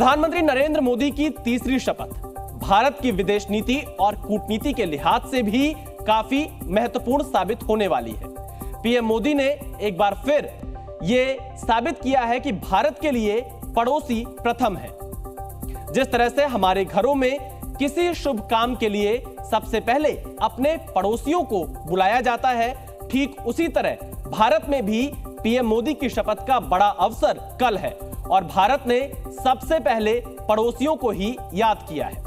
प्रधानमंत्री नरेंद्र मोदी की तीसरी शपथ भारत की विदेश नीति और कूटनीति के लिहाज से भी काफी महत्वपूर्ण साबित होने वाली है। पीएम मोदी ने एक बार फिर यह साबित किया है कि भारत के लिए पड़ोसी प्रथम है। जिस तरह से हमारे घरों में किसी शुभ काम के लिए सबसे पहले अपने पड़ोसियों को बुलाया जाता है, ठीक उसी तरह भारत में भी पीएम मोदी की शपथ का बड़ा अवसर कल है और भारत ने सबसे पहले पड़ोसियों को ही याद किया है।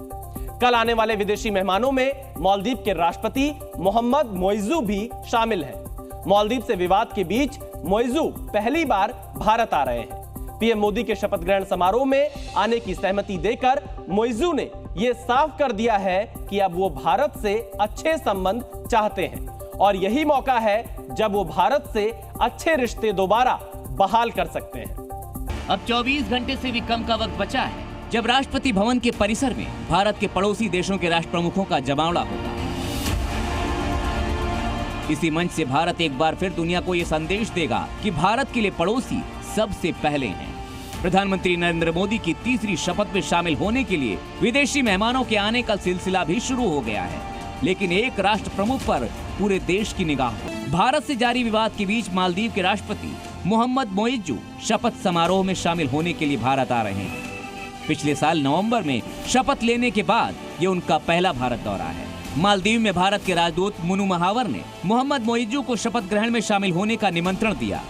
कल आने वाले विदेशी मेहमानों में मालदीव के राष्ट्रपति मोहम्मद मोइज़ू भी शामिल हैं। मालदीव से विवाद के बीच मोइज़ू पहली बार भारत आ रहे हैं। पीएम मोदी के शपथ ग्रहण समारोह में आने की सहमति देकर मोइज़ू ने यह साफ कर दिया है कि अब वो भारत से अच्छे संबंध चाहते हैं और यही मौका है जब वो भारत से अच्छे रिश्ते दोबारा बहाल कर सकते हैं। अब 24 घंटे से भी कम का वक्त बचा है जब राष्ट्रपति भवन के परिसर में भारत के पड़ोसी देशों के राष्ट्र प्रमुखों का जमावड़ा होगा। इसी मंच से भारत एक बार फिर दुनिया को यह संदेश देगा कि भारत के लिए पड़ोसी सबसे पहले हैं। प्रधानमंत्री नरेंद्र मोदी की तीसरी शपथ में शामिल होने के लिए विदेशी मेहमानों के आने का सिलसिला भी शुरू हो गया है, लेकिन एक राष्ट्र प्रमुख पर पूरे देश की निगाह है। भारत से जारी विवाद के बीच मालदीव के राष्ट्रपति मोहम्मद मोइज़ू शपथ समारोह में शामिल होने के लिए भारत आ रहे हैं। पिछले साल नवंबर में शपथ लेने के बाद ये उनका पहला भारत दौरा है। मालदीव में भारत के राजदूत मुनु महावर ने मोहम्मद मोइज़ू को शपथ ग्रहण में शामिल होने का निमंत्रण दिया।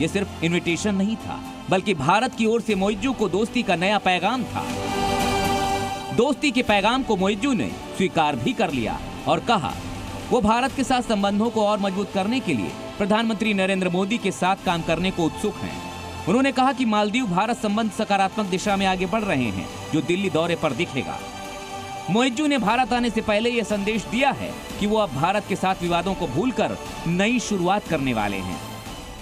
ये सिर्फ इनविटेशन नहीं था, बल्कि भारत की ओर से मोइज़ू को दोस्ती का नया पैगाम था। दोस्ती के पैगाम को मोइज़ू ने स्वीकार भी कर लिया और कहा वो भारत के साथ संबंधों को और मजबूत करने के लिए प्रधानमंत्री नरेंद्र मोदी के साथ काम करने को उत्सुक हैं। उन्होंने कहा कि मालदीव भारत संबंध सकारात्मक दिशा में आगे बढ़ रहे हैं, जो दिल्ली दौरे पर दिखेगा। मोइज़ू ने भारत आने से पहले यह संदेश दिया है कि वो अब भारत के साथ विवादों को भूलकर नई शुरुआत करने वाले हैं।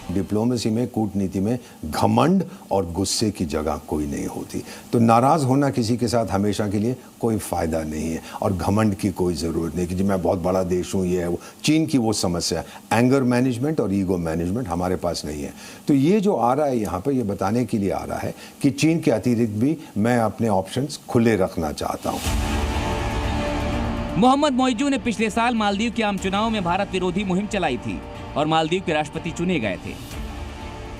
डिप्लोमेसी में, कूटनीति में घमंड और गुस्से की जगह कोई नहीं होती। तो नाराज होना किसी के साथ हमेशा के लिए कोई फायदा नहीं है और घमंड की कोई ज़रूरत नहीं कि जी मैं बहुत बड़ा देश हूँ, ये है वो। चीन की वो समस्या है, एंगर मैनेजमेंट और ईगो मैनेजमेंट हमारे पास नहीं है। तो ये जो आ रहा है यहाँ पर, ये बताने के लिए आ रहा है कि चीन के अतिरिक्त भी मैं अपने ऑप्शंस खुले रखना चाहता हूँ। मोहम्मद मोइज़ू ने पिछले साल मालदीव के आम चुनाव में भारत विरोधी मुहिम चलाई थी और मालदीव के राष्ट्रपति चुने गए थे।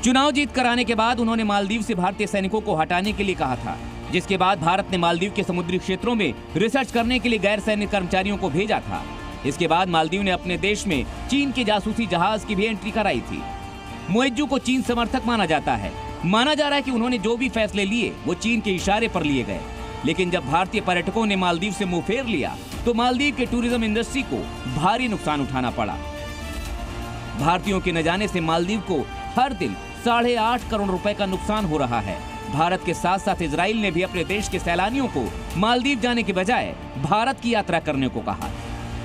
चुनाव जीत कर आने के बाद उन्होंने मालदीव से भारतीय सैनिकों को हटाने के लिए कहा था, जिसके बाद भारत ने मालदीव के समुद्री क्षेत्रों में रिसर्च करने के लिए गैर सैनिक कर्मचारियों को भेजा था। इसके बाद मालदीव ने अपने देश में चीन के जासूसी जहाज की भी एंट्री कराई थी। मोइज़ू को चीन समर्थक माना जाता है। माना जा रहा है कि उन्होंने जो भी फैसले लिए वो चीन के इशारे पर लिए गए, लेकिन जब भारतीय पर्यटकों ने मालदीव से मुंह फेर लिया तो मालदीव के टूरिज्म इंडस्ट्री को भारी नुकसान उठाना पड़ा। भारतीयों के न जाने से मालदीव को हर दिन 8.5 करोड़ रुपए का नुकसान हो रहा है। भारत के साथ साथ इजराइल ने भी अपने देश के सैलानियों को मालदीव जाने के बजाय भारत की यात्रा करने को कहा,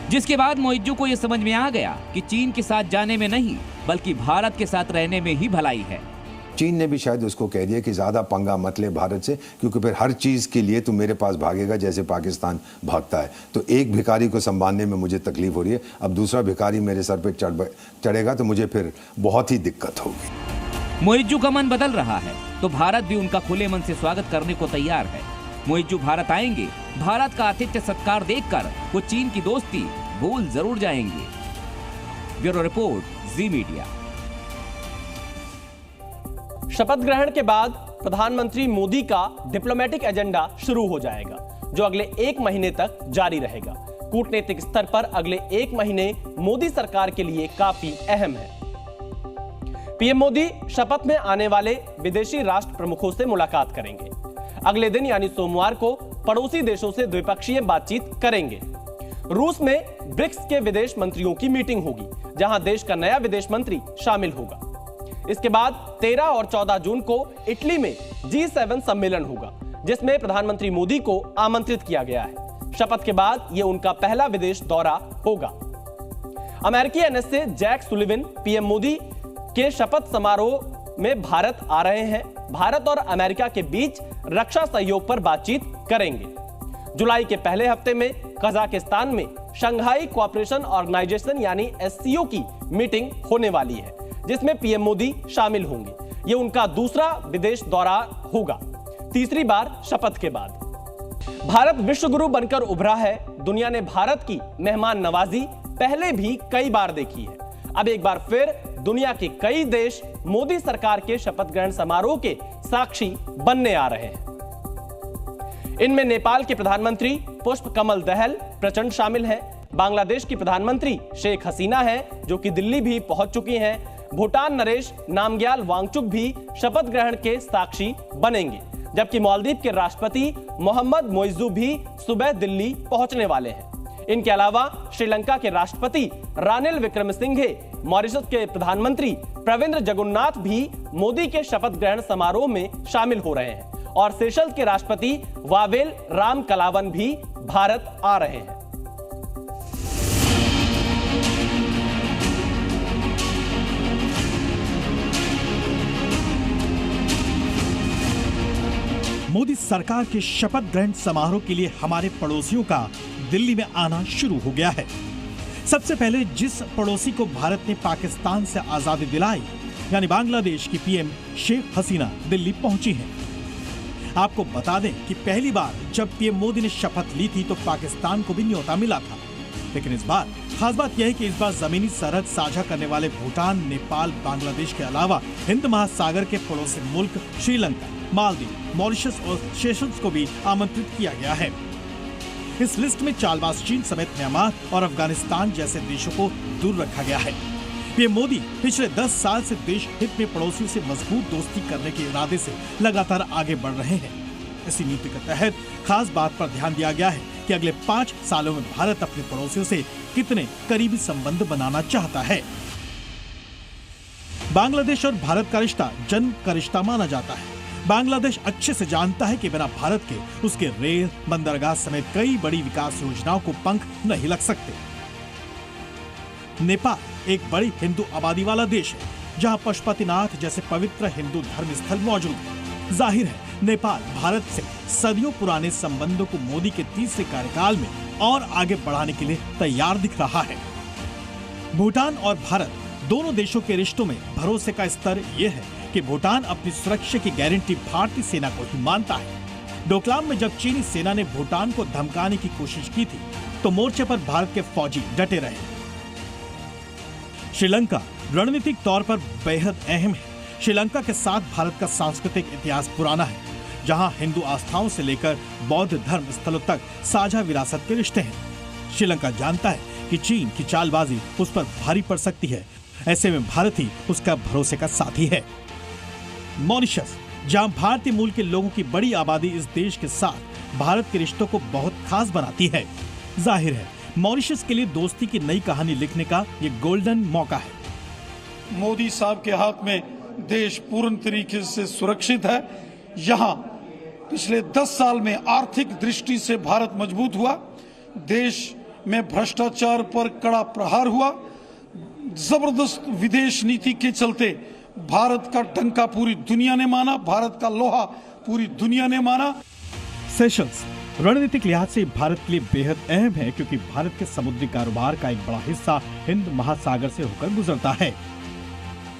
जिसके बाद मोइज़ू को यह समझ में आ गया कि चीन के साथ जाने में नहीं बल्कि भारत के साथ रहने में ही भलाई है। चीन ने भी शायद उसको कह दिया कि ज़्यादा पंगा मत ले भारत से, क्योंकि फिर हर चीज़ के लिए तुम मेरे पास भागेगा जैसे पाकिस्तान भागता है। तो एक भिखारी को संभालने में मुझे तकलीफ हो रही है, अब दूसरा भिखारी मेरे सर पे चढ़ेगा तो मुझे फिर बहुत ही दिक्कत होगी। मोइज़ू का मन बदल रहा है तो भारत भी उनका खुले मन से स्वागत करने को तैयार है। मोइज़ू भारत आएंगे, भारत का आतिथ्य सत्कार देखकर वो चीन की दोस्ती भूल जरूर जाएंगे। ब्यूरो रिपोर्ट, जी मीडिया। शपथ ग्रहण के बाद प्रधानमंत्री मोदी का डिप्लोमेटिक एजेंडा शुरू हो जाएगा, जो अगले 1 महीने तक जारी रहेगा। कूटनीतिक स्तर पर अगले 1 महीने मोदी सरकार के लिए काफी अहम है। पीएम मोदी शपथ में आने वाले विदेशी राष्ट्र प्रमुखों से मुलाकात करेंगे। अगले दिन यानी सोमवार को पड़ोसी देशों से द्विपक्षीय बातचीत करेंगे। रूस में ब्रिक्स के विदेश मंत्रियों की मीटिंग होगी, जहां देश का नया विदेश मंत्री शामिल होगा। इसके बाद 13 और 14 जून को इटली में G7 सम्मेलन होगा, जिसमें प्रधानमंत्री मोदी को आमंत्रित किया गया है। शपथ के बाद यह उनका पहला विदेश दौरा होगा। अमेरिकी NSA Jake Sullivan PM Modi के शपथ समारोह में भारत आ रहे हैं। भारत और अमेरिका के बीच रक्षा सहयोग पर बातचीत करेंगे। जुलाई के पहले हफ्ते में कजाकिस्तान में शंघाई कोऑपरेशन ऑर्गेनाइजेशन यानी SCO की मीटिंग होने वाली है, जिसमें पीएम मोदी शामिल होंगे। यह उनका दूसरा विदेश दौरा होगा। तीसरी बार शपथ के बाद। भारत विश्व गुरु बनकर उभरा है। दुनिया ने भारत की मेहमान नवाजी पहले भी कई बार देखी है। अब एक बार फिर दुनिया के कई देश मोदी सरकार के शपथ ग्रहण समारोह के साक्षी बनने आ रहे हैं। इनमें नेपाल के प्रधानमंत्री पुष्प कमल दहल प्रचंड शामिल हैं। बांग्लादेश की प्रधानमंत्री शेख हसीना हैं, जो कि दिल्ली भी पहुंच चुकी हैं। भूटान नरेश नामग्याल वांगचुक भी शपथ ग्रहण के साक्षी बनेंगे, जबकि मालदीव के राष्ट्रपति मोहम्मद मोइजू भी सुबह दिल्ली पहुंचने वाले हैं। इनके अलावा श्रीलंका के राष्ट्रपति रानिल विक्रमसिंघे, मॉरिशस के प्रधानमंत्री प्रविंद्र जगन्नाथ भी मोदी के शपथ ग्रहण समारोह में शामिल हो रहे हैं और सेशल्स के राष्ट्रपति वावेल रामकलावन भी भारत आ रहे हैं। मोदी सरकार के शपथ ग्रहण समारोह के लिए हमारे पड़ोसियों का दिल्ली में आना शुरू हो गया है। सबसे पहले जिस पड़ोसी को भारत ने पाकिस्तान से आजादी दिलाई, यानी बांग्लादेश की पीएम शेख हसीना दिल्ली पहुंची हैं। आपको बता दें कि पहली बार जब पीएम मोदी ने शपथ ली थी तो पाकिस्तान को भी न्योता मिला था, लेकिन इस बार खास बात यह है कि इस बार जमीनी सरहद साझा करने वाले भूटान, नेपाल, बांग्लादेश के अलावा हिंद महासागर के पड़ोसी मुल्क श्रीलंका, मालदीव, मॉरिशस और सेशल्स को भी आमंत्रित किया गया है। इस लिस्ट में चालबाज चीन समेत म्यांमार और अफगानिस्तान जैसे देशों को दूर रखा गया है। पीएम मोदी पिछले 10 साल से देश हित में पड़ोसियों से मजबूत दोस्ती करने के इरादे से लगातार आगे बढ़ रहे हैं। इसी नीति के तहत खास बात पर ध्यान दिया गया है कि अगले 5 सालों में भारत अपने पड़ोसियों से कितने करीबी संबंध बनाना चाहता है। बांग्लादेश और भारत का रिश्ता जन्म का रिश्ता माना जाता है। बांग्लादेश अच्छे से जानता है कि बिना भारत के उसके रेल, बंदरगाह समेत कई बड़ी विकास योजनाओं को पंख नहीं लग सकते। नेपाल एक बड़ी हिंदू आबादी वाला देश है, जहां पशुपतिनाथ जैसे पवित्र हिंदू धर्म स्थल मौजूद है। जाहिर है नेपाल भारत से सदियों पुराने संबंधों को मोदी के तीसरे कार्यकाल में और आगे बढ़ाने के लिए तैयार दिख रहा है। भूटान और भारत दोनों देशों के रिश्तों में भरोसे का स्तर यह है कि भूटान अपनी सुरक्षा की गारंटी भारतीय सेना को ही मानता है। डोकलाम में जब चीनी सेना ने भूटान को धमकाने की कोशिश की थी तो मोर्चे पर भारत के फौजी डटे रहे। श्रीलंका रणनीतिक तौर पर बेहद अहम है। श्रीलंका के साथ भारत का सांस्कृतिक इतिहास पुराना है, जहां हिंदू आस्थाओं से लेकर बौद्ध धर्म स्थलों तक साझा विरासत के रिश्ते हैं। श्रीलंका जानता है कि चीन की चालबाजी उस पर भारी पड़ सकती है। ऐसे में भारत ही उसका भरोसे का साथी है। मॉरिशस, जहां भारतीय मूल के लोगों की बड़ी आबादी इस देश के साथ भारत के रिश्तों को बहुत खास बनाती है। जाहिर है मॉरिशस के लिए दोस्ती की नई कहानी लिखने का ये गोल्डन मौका है। मोदी साहब के हाथ में देश पूर्ण तरीके से सुरक्षित है। यहाँ पिछले 10 साल में आर्थिक दृष्टि से भारत मजबूत हुआ। देश में भ्रष्टाचार पर कड़ा प्रहार हुआ। जबरदस्त विदेश नीति के चलते भारत का डंका पूरी दुनिया ने माना, भारत का लोहा पूरी दुनिया ने माना। सेशल्स रणनीतिक लिहाज से भारत के लिए बेहद अहम है, क्योंकि भारत के समुद्री कारोबार का एक बड़ा हिस्सा हिंद महासागर से होकर गुजरता है।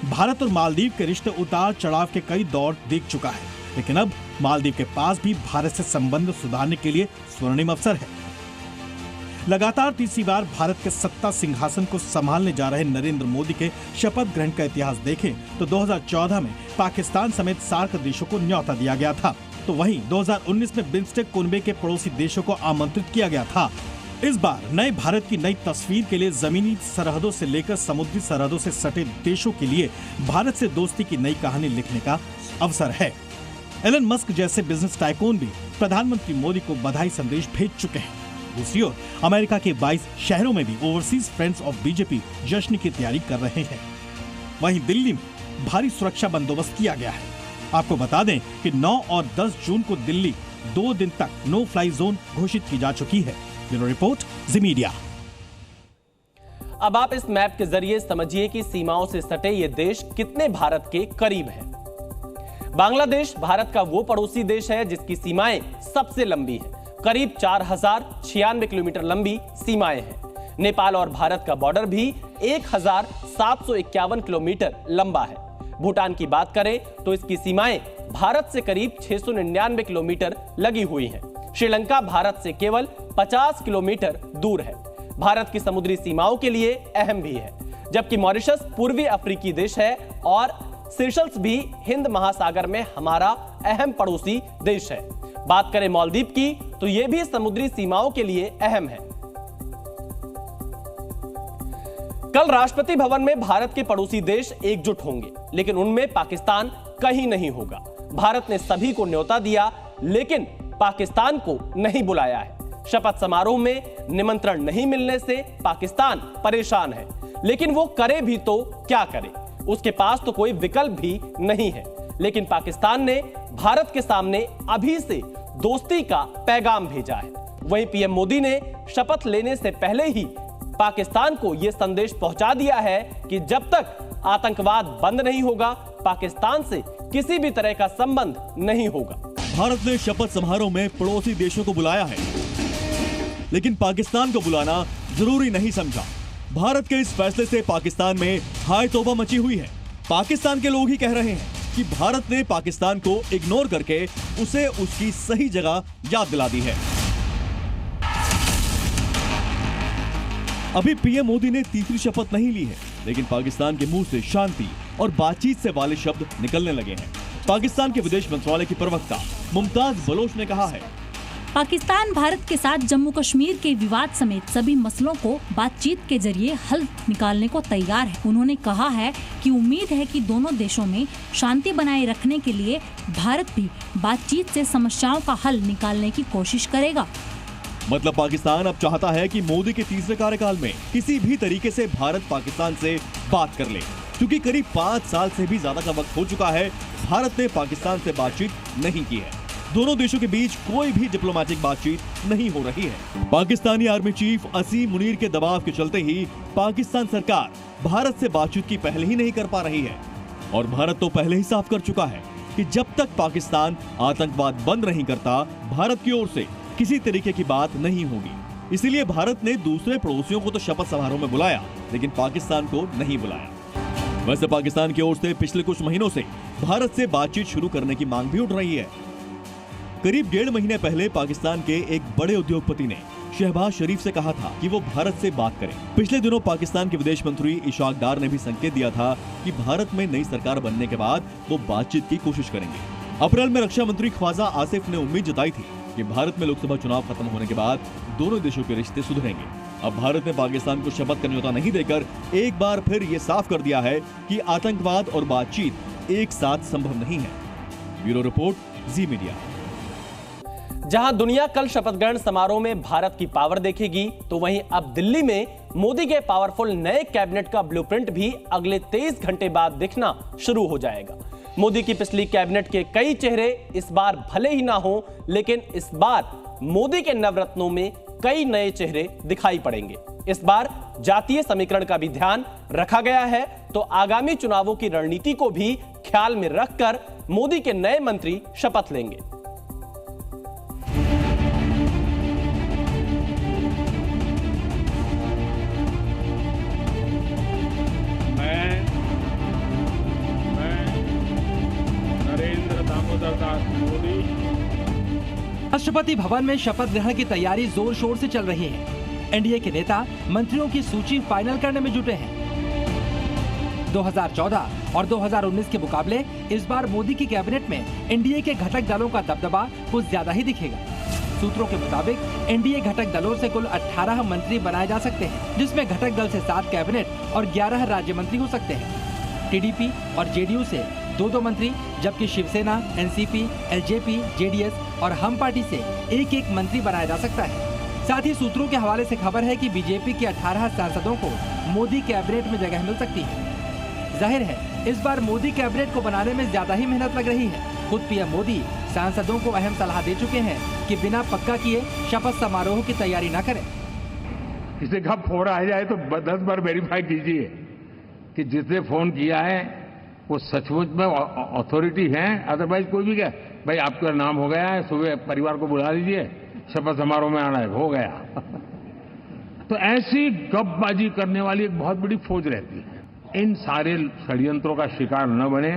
भारत और मालदीव के रिश्ते उतार चढ़ाव के कई दौर देख चुका है, लेकिन अब मालदीव के पास भी भारत से संबंध सुधारने के लिए स्वर्णिम अवसर है। लगातार तीसरी बार भारत के सत्ता सिंहासन को संभालने जा रहे नरेंद्र मोदी के शपथ ग्रहण का इतिहास देखें तो 2014 में पाकिस्तान समेत सार्क देशों को न्योता दिया गया था, तो वहीं 2019 में बिम्स्टेक कुनबे के पड़ोसी देशों को आमंत्रित किया गया था। इस बार नए भारत की नई तस्वीर के लिए जमीनी सरहदों से लेकर समुद्री सरहदों से सटे देशों के लिए भारत से दोस्ती की नई कहानी लिखने का अवसर है। एलन मस्क जैसे बिजनेस टाइकून भी प्रधानमंत्री मोदी को बधाई संदेश भेज चुके हैं। दूसरी ओर अमेरिका के 22 शहरों में भी ओवरसीज फ्रेंड्स ऑफ बीजेपी जश्न की तैयारी कर रहे हैं। वहीं दिल्ली में भारी सुरक्षा बंदोबस्त किया गया है। आपको बता दें कि 9 और 10 जून को दिल्ली 2 दिन तक नो फ्लाई जोन घोषित की जा चुकी है। ब्यूरो रिपोर्ट, जी मीडिया। अब आप इस मैप के जरिए समझिए कि सीमाओं से सटे ये देश कितने भारत के करीब हैं। बांग्लादेश भारत का वो पड़ोसी देश है जिसकी सीमाएं सबसे लंबी हैं। करीब 4096 किलोमीटर लंबी सीमाएं हैं। नेपाल और भारत का बॉर्डर भी 1751 किलोमीटर लंबा है। भूटान की बात करें तो इसकी सीमाएं भारत से करीब 699 किलोमीटर लगी हुई हैं। श्रीलंका भारत से केवल 50 किलोमीटर दूर है। भारत की समुद्री सीमाओं के लिए अहम भी है, जबकि मॉरिशस पूर्वी अफ्रीकी देश है और सीशल्स भी हिंद महासागर में हमारा अहम पड़ोसी देश है। बात करें मालदीव की तो यह भी समुद्री सीमाओं के लिए अहम है। कल राष्ट्रपति भवन में भारत के पड़ोसी देश एकजुट होंगे, लेकिन उनमें पाकिस्तान कहीं नहीं होगा। भारत ने सभी को न्योता दिया, लेकिन पाकिस्तान को नहीं बुलाया है। शपथ समारोह में निमंत्रण नहीं मिलने से पाकिस्तान परेशान है, लेकिन वो करे भी तो क्या करे, उसके पास तो कोई विकल्प भी नहीं है। लेकिन पाकिस्तान ने भारत के सामने अभी से दोस्ती का पैगाम भेजा है। वहीं पीएम मोदी ने शपथ लेने से पहले ही पाकिस्तान को यह संदेश पहुंचा दिया है कि जब तक आतंकवाद बंद नहीं होगा, पाकिस्तान से किसी भी तरह का संबंध नहीं होगा। भारत ने शपथ समारोह में पड़ोसी देशों को बुलाया है, लेकिन पाकिस्तान को बुलाना जरूरी नहीं समझा। भारत के इस फैसले से पाकिस्तान में हाय तौबा मची हुई है। पाकिस्तान के लोग ही कह रहे हैं कि भारत ने पाकिस्तान को इग्नोर करके उसे उसकी सही जगह याद दिला दी है। अभी पीएम मोदी ने तीसरी शपथ नहीं ली है, लेकिन पाकिस्तान के मुंह से शांति और बातचीत से वाले शब्द निकलने लगे हैं। पाकिस्तान के विदेश मंत्रालय की प्रवक्ता मुमताज बलोच ने कहा है, पाकिस्तान भारत के साथ जम्मू कश्मीर के विवाद समेत सभी मसलों को बातचीत के जरिए हल निकालने को तैयार है। उन्होंने कहा है कि उम्मीद है कि दोनों देशों में शांति बनाए रखने के लिए भारत भी बातचीत से समस्याओं का हल निकालने की कोशिश करेगा। मतलब पाकिस्तान अब चाहता है कि मोदी के तीसरे कार्यकाल में किसी भी तरीके से भारत पाकिस्तान से बात कर ले, क्योंकि करीब 5 साल से भी ज्यादा का वक्त हो चुका है भारत ने पाकिस्तान से बातचीत नहीं की है। दोनों देशों के बीच कोई भी डिप्लोमेटिक बातचीत नहीं हो रही है। पाकिस्तानी आर्मी चीफ असीम मुनीर के दबाव के चलते ही पाकिस्तान सरकार भारत से बातचीत की पहले ही नहीं कर पा रही है, और भारत तो पहले ही साफ कर चुका है कि जब तक पाकिस्तान आतंकवाद बंद नहीं करता, भारत की ओर से किसी तरीके की बात नहीं होगी। इसीलिए भारत ने दूसरे पड़ोसियों को तो शपथ समारोह में बुलाया, लेकिन पाकिस्तान को नहीं बुलाया। वैसे पाकिस्तान की ओर से पिछले कुछ महीनों से भारत से बातचीत शुरू करने की मांग भी उठ रही है। करीब 1.5 महीने पहले पाकिस्तान के एक बड़े उद्योगपति ने शहबाज शरीफ से कहा था कि वो भारत से बात करें। पिछले दिनों पाकिस्तान के विदेश मंत्री इशाक डार ने भी संकेत दिया था कि भारत में नई सरकार बनने के बाद वो बातचीत की कोशिश करेंगे। अप्रैल में रक्षा मंत्री ख्वाजा आसिफ ने उम्मीद जताई थी कि भारत में लोकसभा चुनाव खत्म होने के बाद दोनों देशों के रिश्ते सुधरेंगे। अब भारत ने पाकिस्तान को शपथ का न्योता नहीं देकर एक बार फिर ये साफ कर दिया है कि आतंकवाद और बातचीत एक साथ संभव नहीं है। ब्यूरो रिपोर्ट, जी मीडिया। जहां दुनिया कल शपथ ग्रहण समारोह में भारत की पावर देखेगी, तो वहीं अब दिल्ली में मोदी के पावरफुल नए कैबिनेट का ब्लूप्रिंट भी अगले 23 घंटे बाद दिखना शुरू हो जाएगा। मोदी की पिछली कैबिनेट के कई चेहरे इस बार भले ही ना हो, लेकिन इस बार मोदी के नवरत्नों में कई नए चेहरे दिखाई पड़ेंगे। इस बार जातीय समीकरण का भी ध्यान रखा गया है, तो आगामी चुनावों की रणनीति को भी ख्याल में रखकर मोदी के नए मंत्री शपथ लेंगे। राष्ट्रपति भवन में शपथ ग्रहण की तैयारी जोर शोर से चल रही है। एनडीए के नेता मंत्रियों की सूची फाइनल करने में जुटे हैं। 2014 और 2019 के मुकाबले इस बार मोदी की कैबिनेट में एनडीए के घटक दलों का दबदबा कुछ ज्यादा ही दिखेगा। सूत्रों के मुताबिक एनडीए घटक दलों से कुल 18 मंत्री बनाए जा सकते हैं, जिसमें घटक दल से 7 कैबिनेट और 11 राज्य मंत्री हो सकते हैं। टीडीपी और जेडीयू से 2-2 मंत्री, जबकि शिवसेना, एनसीपी, एलजेपी, जेडीएस और हम पार्टी से 1-1 मंत्री बनाया जा सकता है। साथ ही सूत्रों के हवाले से खबर है कि बीजेपी के 18 सांसदों को मोदी कैबिनेट में जगह मिल सकती है। जाहिर है इस बार मोदी कैबिनेट को बनाने में ज्यादा ही मेहनत लग रही है। खुद पीएम मोदी सांसदों को अहम सलाह दे चुके हैं कि बिना पक्का किए शपथ समारोह की तैयारी न करें। किसी का फोन आ जाए तो 10 बार वेरीफाई कीजिए कि जिसने फोन किया है वो सचमुच में अथॉरिटी है। अदरवाइज कोई भी कहे भाई आपका नाम हो गया है, सुबह परिवार को बुला लीजिए, शपथ समारोह में आना है, हो गया। तो ऐसी गपबाजी करने वाली एक बहुत बड़ी फौज रहती है। इन सारे षड्यंत्रों का शिकार न बने,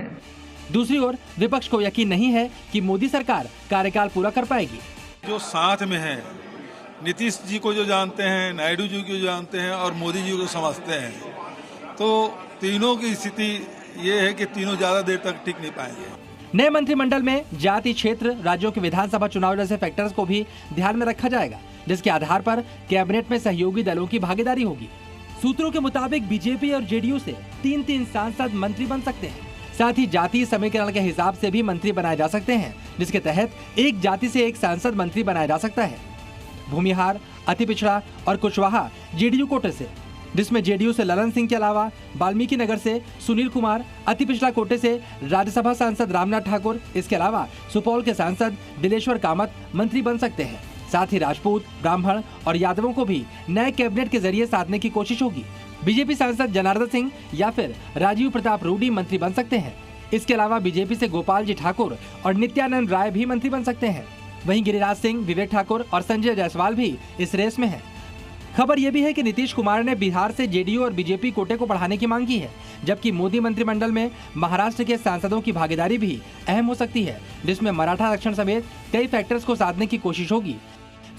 दूसरी ओर विपक्ष को यकीन नहीं है कि मोदी सरकार कार्यकाल पूरा कर पाएगी। जो साथ में है, नीतीश जी को जो जानते हैं, नायडू जी को जो जानते हैं और मोदी जी को समझते हैं, तो तीनों की स्थिति ये है कि तीनों ज्यादा देर तक टिक नहीं पाएंगे। नए मंत्रिमंडल में जाति, क्षेत्र, राज्यों के विधानसभा चुनाव जैसे फैक्टर्स को भी ध्यान में रखा जाएगा, जिसके आधार पर कैबिनेट में सहयोगी दलों की भागीदारी होगी। सूत्रों के मुताबिक बीजेपी और जेडीयू से 3-3 सांसद मंत्री बन सकते हैं। साथ ही जातीय समीकरण के हिसाब से भी मंत्री बनाए जा सकते हैं, जिसके तहत एक जाति से एक सांसद मंत्री बनाया जा सकता है। भूमिहार, अति पिछड़ा और कुशवाहा जेडीयू कोटे से, जिसमें जेडीयू से ललन सिंह के अलावा वाल्मीकि नगर से सुनील कुमार, अति पिछड़ा कोटे से राज्यसभा सांसद रामनाथ ठाकुर, इसके अलावा सुपौल के सांसद दिलेश्वर कामत मंत्री बन सकते हैं। साथ ही राजपूत, ब्राह्मण और यादवों को भी नए कैबिनेट के जरिए साधने की कोशिश होगी। बीजेपी सांसद जनार्दन सिंह या फिर राजीव प्रताप रूडी मंत्री बन सकते हैं। इसके अलावा बीजेपी से गोपाल जी ठाकुर और नित्यानंद राय भी मंत्री बन सकते हैं। वहीं गिरिराज सिंह, विवेक ठाकुर और संजय जायसवाल भी इस रेस में हैं। खबर यह भी है कि नीतीश कुमार ने बिहार से जेडीयू और बीजेपी कोटे को बढ़ाने की मांग की है, जबकि मोदी मंत्रिमंडल में महाराष्ट्र के सांसदों की भागीदारी भी अहम हो सकती है, जिसमें मराठा आरक्षण समेत कई फैक्टर्स को साधने की कोशिश होगी।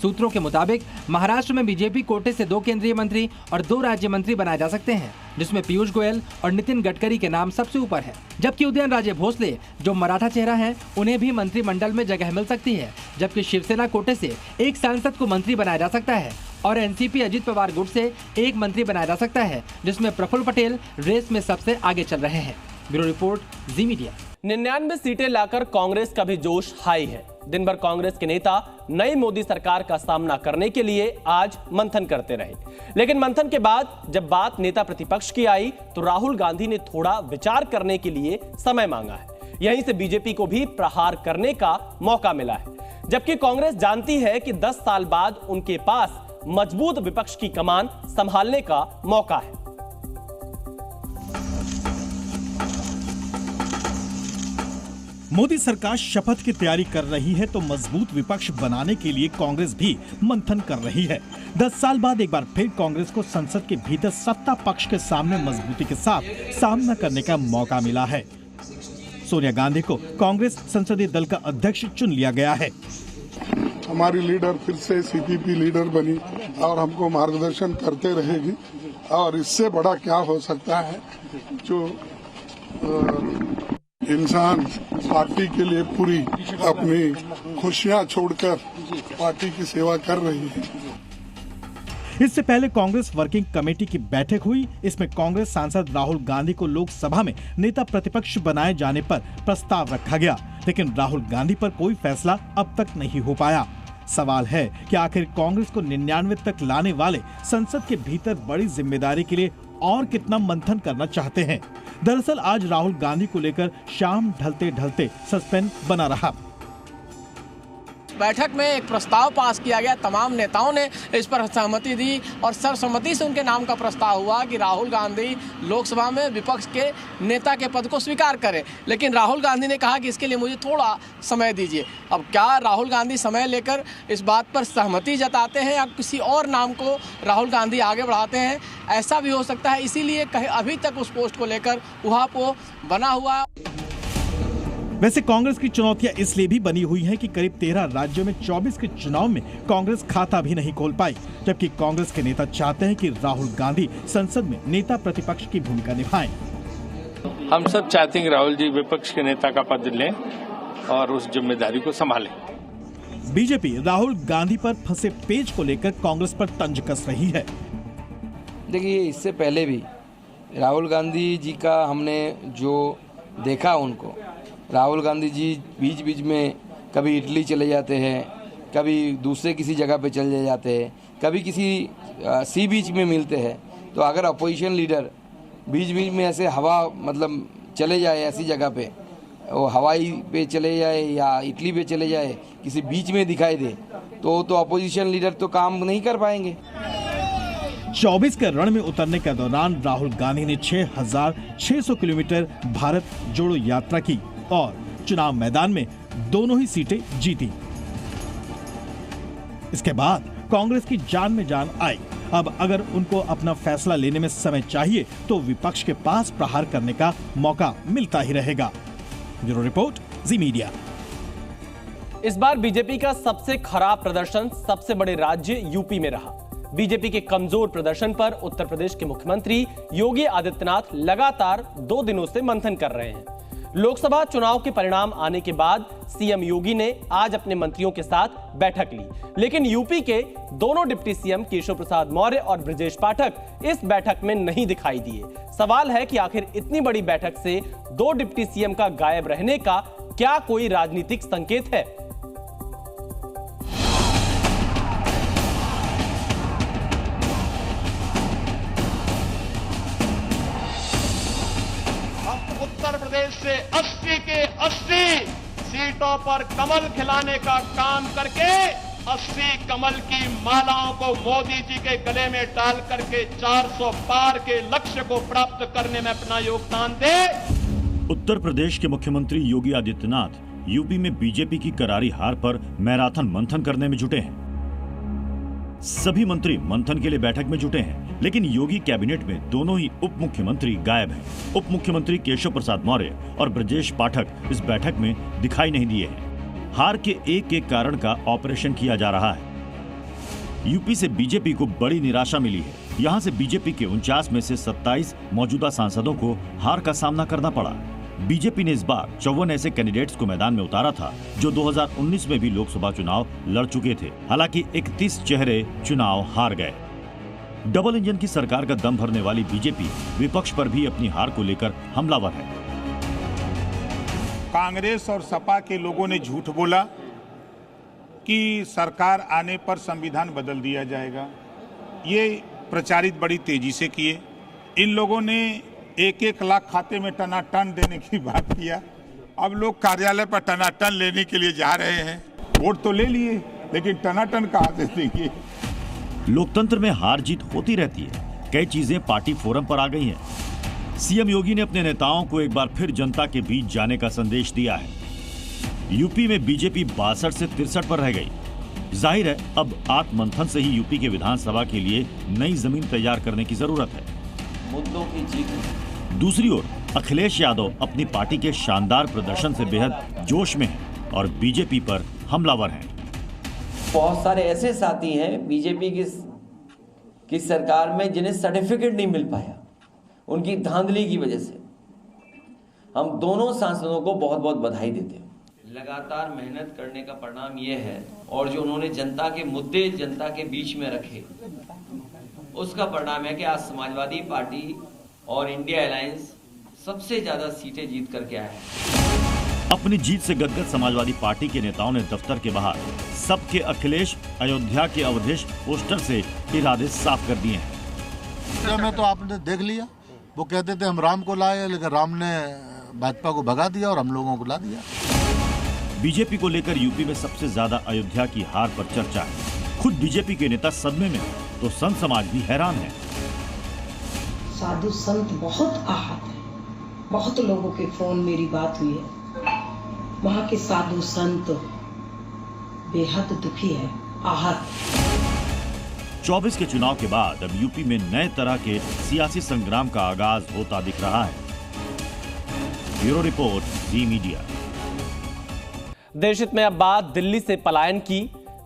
सूत्रों के मुताबिक महाराष्ट्र में बीजेपी कोटे से 2 केंद्रीय मंत्री और 2 राज्य मंत्री बनाए जा सकते हैं, जिसमें पीयूष गोयल और नितिन गडकरी के नाम सबसे ऊपर है। जबकि उदयनराजे भोसले, जो मराठा चेहरा है, उन्हें भी मंत्रिमंडल में जगह मिल सकती है। जबकि शिवसेना कोटे से एक सांसद को मंत्री बनाया जा सकता है और एनसीपी अजित पवार गुट से एक मंत्री बनाया जा सकता है, जिसमें प्रफुल्ल पटेल रेस में सबसे आगे चल रहे हैं। ब्यूरो रिपोर्ट, जी मीडिया। 99 सीटें लाकर कांग्रेस का भी जोश हाई है। दिन भर कांग्रेस के नेता नई मोदी सरकार का सामना करने के लिए आज मंथन करते रहे, लेकिन मंथन के बाद जब बात नेता प्रतिपक्ष की आई तो राहुल गांधी ने थोड़ा विचार करने के लिए समय मांगा है। यहीं से बीजेपी को भी प्रहार करने का मौका मिला है, जबकि कांग्रेस जानती है कि 10 साल बाद उनके पास मजबूत विपक्ष की कमान संभालने का मौका है। मोदी सरकार शपथ की तैयारी कर रही है तो मजबूत विपक्ष बनाने के लिए कांग्रेस भी मंथन कर रही है। 10 साल बाद एक बार फिर कांग्रेस को संसद के भीतर सत्ता पक्ष के सामने मजबूती के साथ सामना करने का मौका मिला है। सोनिया गांधी को कांग्रेस संसदीय दल का अध्यक्ष चुन लिया गया है। हमारी लीडर फिर से सीपीपी लीडर बनी और हमको मार्गदर्शन करते रहेगी, और इससे बड़ा क्या हो सकता है। जो इंसान पार्टी के लिए पूरी अपनी खुशियां छोड़कर पार्टी की सेवा कर रही है। इससे पहले कांग्रेस वर्किंग कमेटी की बैठक हुई। इसमें कांग्रेस सांसद राहुल गांधी को लोकसभा में नेता प्रतिपक्ष बनाए जाने पर प्रस्ताव रखा गया, लेकिन राहुल गांधी पर कोई फैसला अब तक नहीं हो पाया। सवाल है कि आखिर कांग्रेस को 99 तक लाने वाले संसद के भीतर बड़ी जिम्मेदारी के लिए और कितना मंथन करना चाहते हैं। दरअसल आज राहुल गांधी को लेकर शाम ढलते ढलते सस्पेंस बना रहा। बैठक में एक प्रस्ताव पास किया गया, तमाम नेताओं ने इस पर सहमति दी और सर्वसम्मति से उनके नाम का प्रस्ताव हुआ कि राहुल गांधी लोकसभा में विपक्ष के नेता के पद को स्वीकार करें। लेकिन राहुल गांधी ने कहा कि इसके लिए मुझे थोड़ा समय दीजिए। अब क्या राहुल गांधी समय लेकर इस बात पर सहमति जताते हैं या किसी और नाम को राहुल गांधी आगे बढ़ाते हैं, ऐसा भी हो सकता है। इसीलिए अभी तक उस पोस्ट को लेकर उहापोह बना हुआ। वैसे कांग्रेस की चुनौतियां इसलिए भी बनी हुई हैं कि करीब 13 राज्यों में 24 के चुनाव में कांग्रेस खाता भी नहीं खोल पाई, जबकि कांग्रेस के नेता चाहते हैं कि राहुल गांधी संसद में नेता प्रतिपक्ष की भूमिका निभाएं। हम सब चाहते हैं कि राहुल जी विपक्ष के नेता का पद लें और उस जिम्मेदारी को संभालें। बीजेपी राहुल गांधी पर फंसे पेच को लेकर कांग्रेस पर तंज कस रही है। देखिए, इससे पहले भी राहुल गांधी जी का हमने जो देखा, उनको राहुल गांधी जी बीच बीच में कभी इटली चले जाते हैं, कभी दूसरे किसी जगह पे चले जाते हैं, कभी किसी सी बीच में मिलते हैं। तो अगर अपोजिशन लीडर बीच बीच में ऐसे हवा मतलब चले जाए ऐसी जगह पे, वो हवाई पे चले जाए या इटली पे चले जाए, किसी बीच में दिखाई दे तो अपोजिशन लीडर तो काम नहीं कर पाएंगे। 24 के रण में उतरने के दौरान राहुल गांधी ने 6,600 किलोमीटर भारत जोड़ो यात्रा की और चुनाव मैदान में दोनों ही सीटें जीती। इसके बाद कांग्रेस की जान में जान आई। अब अगर उनको अपना फैसला लेने में समय चाहिए तो विपक्ष के पास प्रहार करने का मौका मिलता ही रहेगा। ब्यूरो रिपोर्ट, जी मीडिया। इस बार बीजेपी का सबसे खराब प्रदर्शन सबसे बड़े राज्य यूपी में रहा। बीजेपी के कमजोर प्रदर्शन पर उत्तर प्रदेश के मुख्यमंत्री योगी आदित्यनाथ लगातार 2 दिनों से मंथन कर रहे हैं। लोकसभा चुनाव के परिणाम आने के बाद सीएम योगी ने आज अपने मंत्रियों के साथ बैठक ली, लेकिन यूपी के दोनों डिप्टी सीएम केशव प्रसाद मौर्य और ब्रजेश पाठक इस बैठक में नहीं दिखाई दिए। सवाल है कि आखिर इतनी बड़ी बैठक से 2 डिप्टी सीएम का गायब रहने का क्या कोई राजनीतिक संकेत है? उत्तर प्रदेश से 80 के 80 सीटों पर कमल खिलाने का काम करके 80 कमल की मालाओं को मोदी जी के गले में डाल करके 400 पार के लक्ष्य को प्राप्त करने में अपना योगदान दे। उत्तर प्रदेश के मुख्यमंत्री योगी आदित्यनाथ यूपी में बीजेपी की करारी हार पर मैराथन मंथन करने में जुटे हैं। सभी मंत्री मंथन के लिए बैठक में जुटे हैं, लेकिन योगी कैबिनेट में दोनों ही उप मुख्यमंत्री गायब हैं। उप मुख्यमंत्री केशव प्रसाद मौर्य और ब्रजेश पाठक इस बैठक में दिखाई नहीं दिए हैं। हार के एक कारण का ऑपरेशन किया जा रहा है। यूपी से बीजेपी को बड़ी निराशा मिली है। यहाँ से बीजेपी के 49 में से 27 मौजूदा सांसदों को हार का सामना करना पड़ा। बीजेपी ने इस बार 54 ऐसे कैंडिडेट्स को मैदान में उतारा था जो 2019 में भी लोकसभा चुनाव लड़ चुके थे। हालांकि 31 चेहरे चुनाव हार गए। डबल इंजन की सरकार का दम भरने वाली बीजेपी विपक्ष पर भी अपनी हार को लेकर हमलावर है। कांग्रेस और सपा के लोगों ने झूठ बोला कि सरकार आने पर संविधान बदल दिया जाएगा। ये प्रचारित बड़ी तेजी से किए। इन लोगों ने 1-1 लाख खाते में टनाटन देने की बात किया। अब लोग कार्यालय पर टनाटन लेने के लिए जा रहे हैं। वोट तो ले लिए, लेकिन टनाटन कहाँ से देंगे? लोकतंत्र में हार जीत होती रहती है। कई चीजें पार्टी फोरम पर आ गई हैं। सीएम योगी ने अपने नेताओं को एक बार फिर जनता के बीच जाने का संदेश दिया है। यूपी में बीजेपी 62 से 63 पर रह गई। जाहिर है अब आत्ममंथन से ही यूपी के विधानसभा के लिए नई जमीन तैयार करने की जरूरत है। मुद्दों की जीत। दूसरी ओर अखिलेश यादव अपनी पार्टी के शानदार प्रदर्शन से बेहद जोश में हैं और बीजेपी पर हमलावर हैं। बहुत सारे ऐसे साथी हैं बीजेपी की सरकार में जिन्हें सर्टिफिकेट नहीं मिल पाया, उनकी धांधली की वजह से। हम दोनों सांसदों को बहुत बहुत बधाई देते हैं। लगातार मेहनत करने का परिणाम ये है, और जो उन्होंने जनता के मुद्दे जनता के बीच में रखे, उसका परिणाम है कि आज समाजवादी पार्टी और इंडिया अलायंस सबसे ज्यादा सीटें जीत करके आए हैं। अपनी जीत से गदगद समाजवादी पार्टी के नेताओं ने दफ्तर के बाहर सबके अखिलेश, अयोध्या के अवधेश पोस्टर से इरादे साफ कर दिए हैं। में तो आपने देख लिया, वो कहते थे हम राम को लाए, लेकिन राम ने भाजपा को भगा दिया और हम लोगों को ला दिया। बीजेपी को लेकर यूपी में सबसे ज्यादा अयोध्या की हार पर चर्चा है। खुद बीजेपी के नेता सदमे में, तो संत समाज भी हैरान है। साधु संत बहुत आहत है। बहुत लोगों के फोन मेरी बात हुई है, वहाँ के साधु संत बेहद दुखी है, आहत। 24 के चुनाव के बाद अब यूपी में नए तरह के सियासी संग्राम का आगाज होता दिख रहा है। ब्यूरो रिपोर्ट, जी मीडिया। देशहित में अब बात दिल्ली से पलायन की।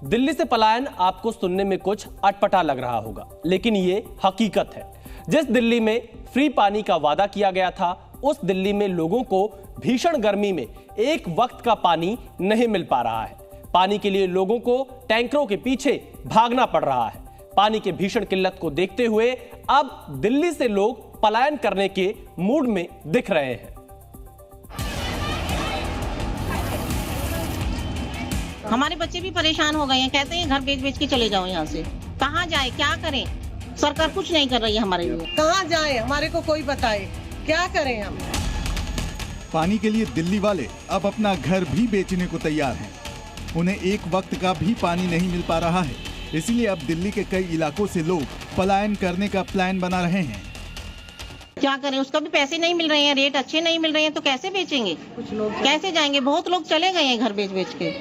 दिल्ली से पलायन आपको सुनने में कुछ अटपटा लग रहा होगा, लेकिन ये हकीकत है। जिस दिल्ली में फ्री पानी का वादा किया गया था, उस दिल्ली में लोगों को भीषण गर्मी में एक वक्त का पानी नहीं मिल पा रहा है। पानी के लिए लोगों को टैंकरों के पीछे भागना पड़ रहा है। पानी के भीषण किल्लत को देखते हुए अब दिल्ली से लोग पलायन करने के मूड में दिख रहे हैं। हमारे बच्चे भी परेशान हो गए हैं, कहते हैं घर बेच के चले जाओ यहाँ से। कहाँ जाए, क्या करें? सरकार कुछ नहीं कर रही है हमारे लिए। कहाँ जाए, हमारे को कोई बताए, क्या करें हम? पानी के लिए दिल्ली वाले अब अपना घर भी बेचने को तैयार हैं। उन्हें एक वक्त का भी पानी नहीं मिल पा रहा है, इसलिए अब दिल्ली के कई इलाकों से लोग पलायन करने का प्लान बना रहे हैं। क्या करें, उसका भी पैसे नहीं मिल रहे हैं, रेट अच्छे नहीं मिल रहे हैं, तो कैसे बेचेंगे? कुछ लोग कैसे जाएंगे? बहुत लोग चले गए हैं घर बेच के।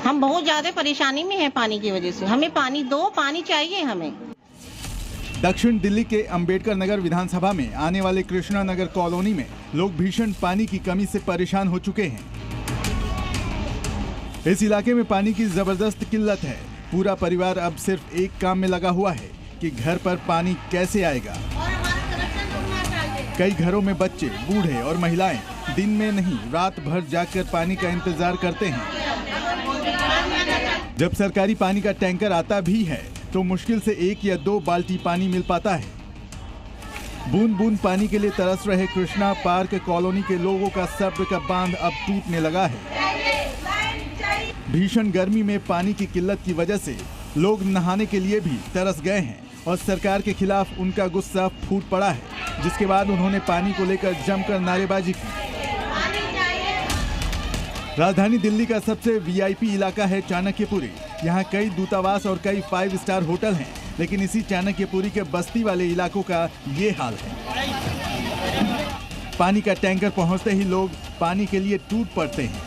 हम बहुत ज्यादा परेशानी में हैं पानी की वजह से। हमें पानी दो, पानी चाहिए हमें। दक्षिण दिल्ली के अंबेडकर नगर विधानसभा में आने वाले कृष्णा नगर कॉलोनी में लोग भीषण पानी की कमी से परेशान हो चुके हैं। इस इलाके में पानी की जबरदस्त किल्लत है। पूरा परिवार अब सिर्फ एक काम में लगा हुआ है कि घर पर पानी कैसे आएगा। कई घरों में बच्चे, बूढ़े और महिलाएं दिन में नहीं रात भर जागकर पानी का इंतजार करते हैं। जब सरकारी पानी का टैंकर आता भी है तो मुश्किल से 1 या 2 बाल्टी पानी मिल पाता है। बूंद बूंद पानी के लिए तरस रहे कृष्णा पार्क कॉलोनी के लोगों का सब्र का बांध अब टूटने लगा है। भीषण गर्मी में पानी की किल्लत की वजह से लोग नहाने के लिए भी तरस गए हैं और सरकार के खिलाफ उनका गुस्सा फूट पड़ा है, जिसके बाद उन्होंने पानी को लेकर जमकर नारेबाजी की। राजधानी दिल्ली का सबसे वीआईपी इलाका है चाणक्यपुरी। यहाँ कई दूतावास और कई 5 स्टार होटल हैं, लेकिन इसी चाणक्यपुरी के बस्ती वाले इलाकों का ये हाल है। पानी का टैंकर पहुँचते ही लोग पानी के लिए टूट पड़ते हैं।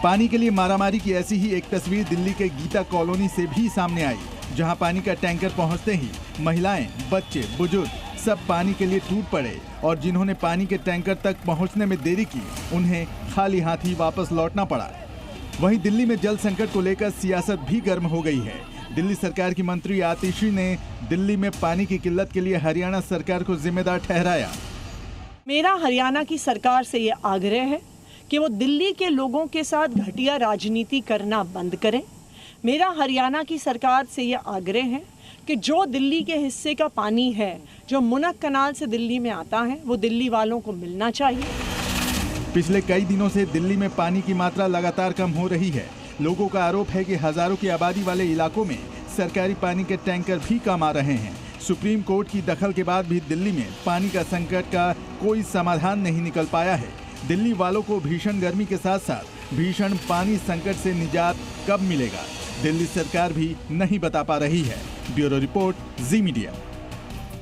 पानी के लिए मारामारी की ऐसी ही एक तस्वीर दिल्ली के गीता कॉलोनी से भी सामने आई, जहां पानी का टैंकर पहुंचते ही महिलाएं, बच्चे, बुजुर्ग सब पानी के लिए टूट पड़े और जिन्होंने पानी के टैंकर तक पहुंचने में देरी की उन्हें खाली हाथ ही वापस लौटना पड़ा। वहीं दिल्ली में जल संकट को लेकर सियासत भी गर्म हो गई है। दिल्ली सरकार की मंत्री आतिशी ने दिल्ली में पानी की किल्लत के लिए हरियाणा सरकार को जिम्मेदार ठहराया। मेरा हरियाणा की सरकार से ये आग्रह है कि वो दिल्ली के लोगों के साथ घटिया राजनीति करना बंद करें। मेरा हरियाणा की सरकार से ये आग्रह है कि जो दिल्ली के हिस्से का पानी है, जो मुनक कनाल से दिल्ली में आता है, वो दिल्ली वालों को मिलना चाहिए। पिछले कई दिनों से दिल्ली में पानी की मात्रा लगातार कम हो रही है। लोगों का आरोप है कि हजारों की आबादी वाले इलाकों में सरकारी पानी के टैंकर भी कम आ रहे हैं। सुप्रीम कोर्ट की दखल के बाद भी दिल्ली में पानी का संकट का कोई समाधान नहीं निकल पाया है। दिल्ली वालों को भीषण गर्मी के साथ साथ भीषण पानी संकट से निजात कब मिलेगा, दिल्ली सरकार भी नहीं बता पा रही है। ब्यूरो रिपोर्ट, जी मीडिया।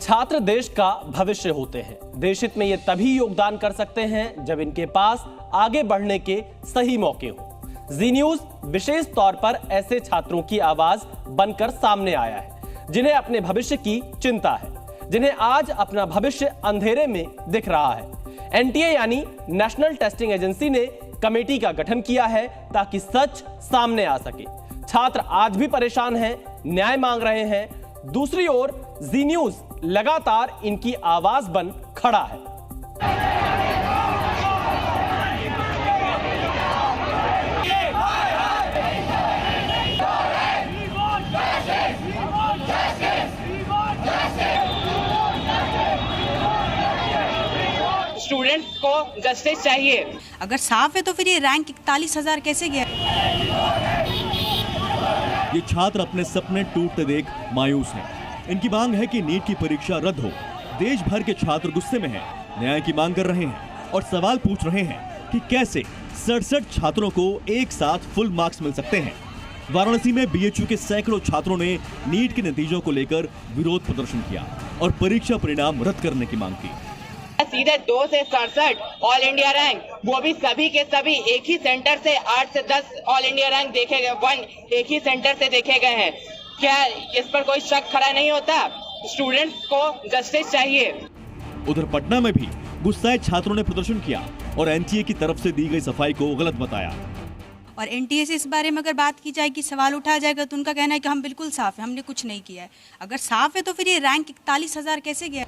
छात्र देश का भविष्य होते हैं। देश हित में ये तभी योगदान कर सकते हैं जब इनके पास आगे बढ़ने के सही मौके हो। जी न्यूज विशेष तौर पर ऐसे छात्रों की आवाज बनकर सामने आया है जिन्हें अपने भविष्य की चिंता है, जिन्हें आज अपना भविष्य अंधेरे में दिख रहा है। एनटीए यानी नेशनल टेस्टिंग एजेंसी ने कमेटी का गठन किया है ताकि सच सामने आ सके। छात्र आज भी परेशान हैं, न्याय मांग रहे हैं। दूसरी ओर जी न्यूज लगातार इनकी आवाज बन खड़ा है। स्टूडेंट्स को जस्टिस चाहिए। अगर साफ है तो फिर ये रैंक 41,000 कैसे गया? ये छात्र अपने सपने टूटते देख मायूस हैं। इनकी मांग है कि नीट की परीक्षा रद्द हो। देश भर के छात्र गुस्से में हैं, न्याय की मांग कर रहे हैं और सवाल पूछ रहे हैं कि कैसे 67 छात्रों को एक साथ फुल मार्क्स मिल सकते हैं। वाराणसी में बीएचयू के सैकड़ों छात्रों ने नीट के नतीजों को लेकर विरोध प्रदर्शन किया और परीक्षा परिणाम रद्द करने की मांग की। सीधे 2 से 67 ऑल इंडिया रैंक, वो भी सभी के सभी एक ही सेंटर से 8 से 10 ऑल इंडिया रैंक देखे गए, एक ही सेंटर से देखे गए हैं। क्या इस पर कोई शक खड़ा नहीं होता? स्टूडेंट्स को जस्टिस चाहिए। उधर पटना में भी गुस्साए छात्रों ने प्रदर्शन किया और एनटीए की तरफ से दी गई सफाई को गलत बताया। और एनटीए से इस बारे में अगर बात की जाए कि सवाल उठाया जाएगा तो उनका कहना है कि हम बिल्कुल साफ है, हमने कुछ नहीं किया है। अगर साफ है तो फिर ये रैंक 41,000 कैसे गया?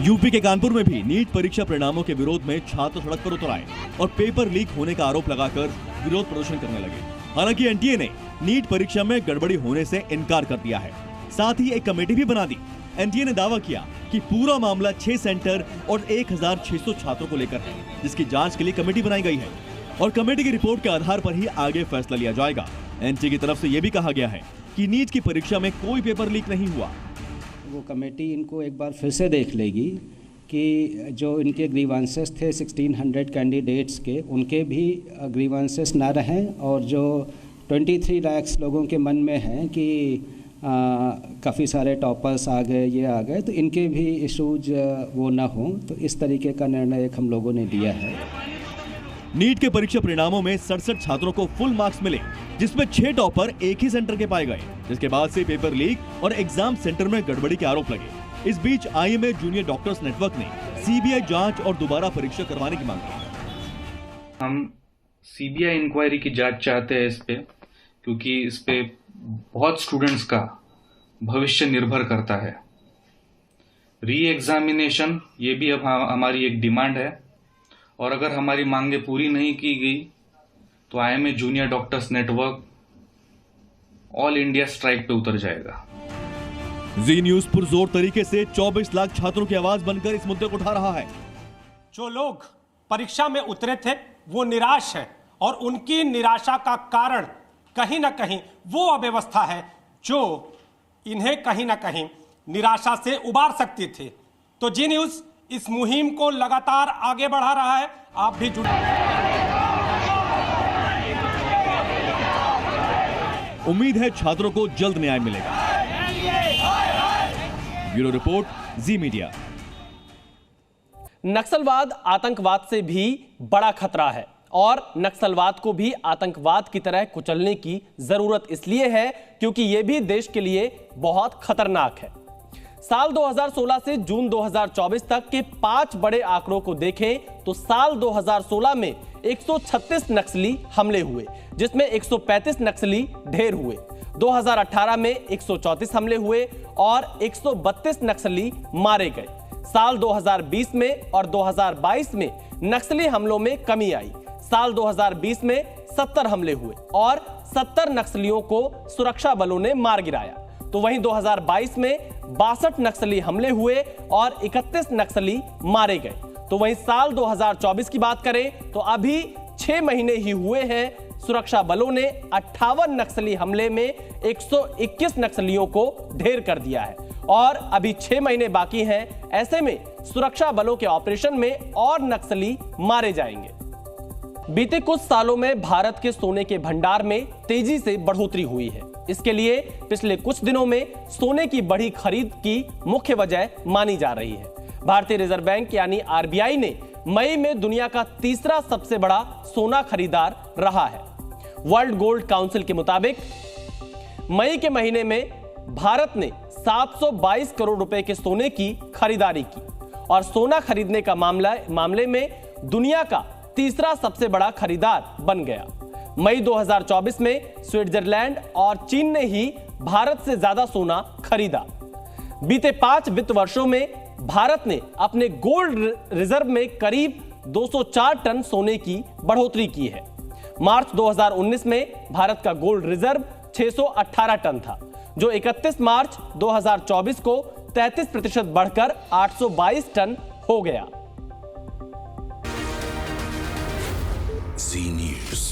यूपी के कानपुर में भी नीट परीक्षा परिणामों के विरोध में छात्र सड़क पर उतर आए और पेपर लीक होने का आरोप लगाकर विरोध प्रदर्शन करने लगे। हालांकि एनटीए ने नीट परीक्षा में गड़बड़ी होने से इनकार कर दिया है। साथ ही एक कमेटी भी बना दी। एनटीए ने दावा किया कि पूरा मामला 6 सेंटर और 1,600 छात्रों को लेकर है, जिसकी जांच के लिए कमेटी बनाई गई है और कमेटी की रिपोर्ट के आधार पर ही आगे फैसला लिया जाएगा। एनटीए की तरफ से यह भी कहा गया है कि नीट की परीक्षा में कोई पेपर लीक नहीं हुआ। वो कमेटी इनको एक बार फिर से देख लेगी कि जो इनके ग्रीवांसेस थे 1600 कैंडिडेट्स के, उनके भी ग्रीवांसेस ना रहें और जो 23 लाख लोगों के मन में है कि काफ़ी सारे टॉपर्स आ गए, ये आ गए, तो इनके भी इशूज वो ना हों। तो इस तरीके का निर्णय एक हम लोगों ने लिया है। नीट के परीक्षा परिणामों में 67 छात्रों को फुल मार्क्स मिले, जिसमें 6 टॉपर एक ही सेंटर के पाए गए, जिसके बाद से पेपर लीक और एग्जाम सेंटर में गड़बड़ी के आरोप लगे। इस बीच आईएमए जूनियर डॉक्टर्स नेटवर्क ने सीबीआई जांच और दोबारा परीक्षा करवाने की मांग की। हम सीबीआई इंक्वायरी की जांच चाहते हैं इस पे, क्योंकि इस पे बहुत स्टूडेंट्स का भविष्य निर्भर करता है। री एग्जामिनेशन ये भी अब हमारी एक डिमांड है, और अगर हमारी मांगे पूरी नहीं की गई तो IMA junior doctors network all India strike पे उतर जाएगा। जी न्यूज पुरजोर तरीके से 24 लाख छात्रों की आवाज बनकर इस मुद्दे को उठा रहा है। जो लोग परीक्षा में उतरे थे वो निराश हैं, और उनकी निराशा का कारण कहीं ना कहीं वो अव्यवस्था है जो इन्हें कहीं ना कहीं निराशा से उबार सकती थी। तो जी न्यूज इस मुहिम को लगातार आगे बढ़ा रहा है, आप भी जुड़े। उम्मीद है छात्रों को जल्द न्याय मिलेगा। ब्यूरो रिपोर्ट, जी मीडिया। नक्सलवाद आतंकवाद से भी बड़ा खतरा है, और नक्सलवाद को भी आतंकवाद की तरह कुचलने की जरूरत इसलिए है क्योंकि यह भी देश के लिए बहुत खतरनाक है। साल 2016 से जून 2024 तक के 5 बड़े आंकड़ों को देखें तो साल 2016 में 136 नक्सली हमले हुए, जिसमें 135 नक्सली ढेर हुए। 2018 में 134 हमले हुए और 132 नक्सली मारे गए। साल 2020 में और 2022 में नक्सली हमलों में कमी आई। साल 2020 में 70 हमले हुए और 70 नक्सलियों को सुरक्षा बलों ने मार गिराया। तो वहीं 2022 में 62 नक्सली हमले हुए और 31 नक्सली मारे गए। तो वहीं साल 2024 की बात करें तो अभी 6 महीने ही हुए हैं, सुरक्षा बलों ने 58 नक्सली हमले में 121 नक्सलियों को ढेर कर दिया है, और अभी 6 महीने बाकी हैं। ऐसे में सुरक्षा बलों के ऑपरेशन में और नक्सली मारे जाएंगे। बीते कुछ सालों में भारत के सोने के भंडार में तेजी से बढ़ोतरी हुई है। इसके लिए पिछले कुछ दिनों में सोने की बढ़ी खरीद की मुख्य वजह मानी जा रही है। भारतीय रिजर्व बैंक यानी आरबीआई ने मई में दुनिया का तीसरा सबसे बड़ा सोना खरीदार रहा है। वर्ल्ड गोल्ड काउंसिल के मुताबिक मई के महीने में भारत ने 722 करोड़ रुपए के सोने की खरीदारी की और सोना खरीदने का मामले में दुनिया का तीसरा सबसे बड़ा खरीदार बन गया। मई 2024 में स्विट्जरलैंड और चीन ने ही भारत से ज्यादा सोना खरीदा। बीते 5 वित्त वर्षों में भारत ने अपने गोल्ड रिजर्व में करीब 204 टन सोने की बढ़ोतरी की है। मार्च 2019 में भारत का गोल्ड रिजर्व 618 टन था, जो 31 मार्च 2024 को 33% बढ़कर 822 टन हो गया। जी न्यूज़।